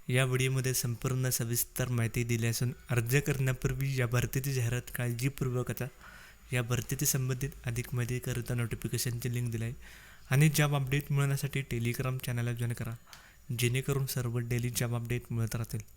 या व्हिडिओमध्ये संपूर्ण सविस्तर माहिती दिली असून अर्ज करण्यापूर्वी या भरतीची जाहिरात काळजीपूर्वक वाचा. या भरतीशी संबंधित अधिक माहिती करता नोटिफिकेशनची लिंक दिली आहे आणि जॉब अपडेट मिळवण्यासाठी टेलिग्राम चॅनलला जॉईन करा, जेणेकरून सर्व डेली जॉब अपडेट मिळत राहतील.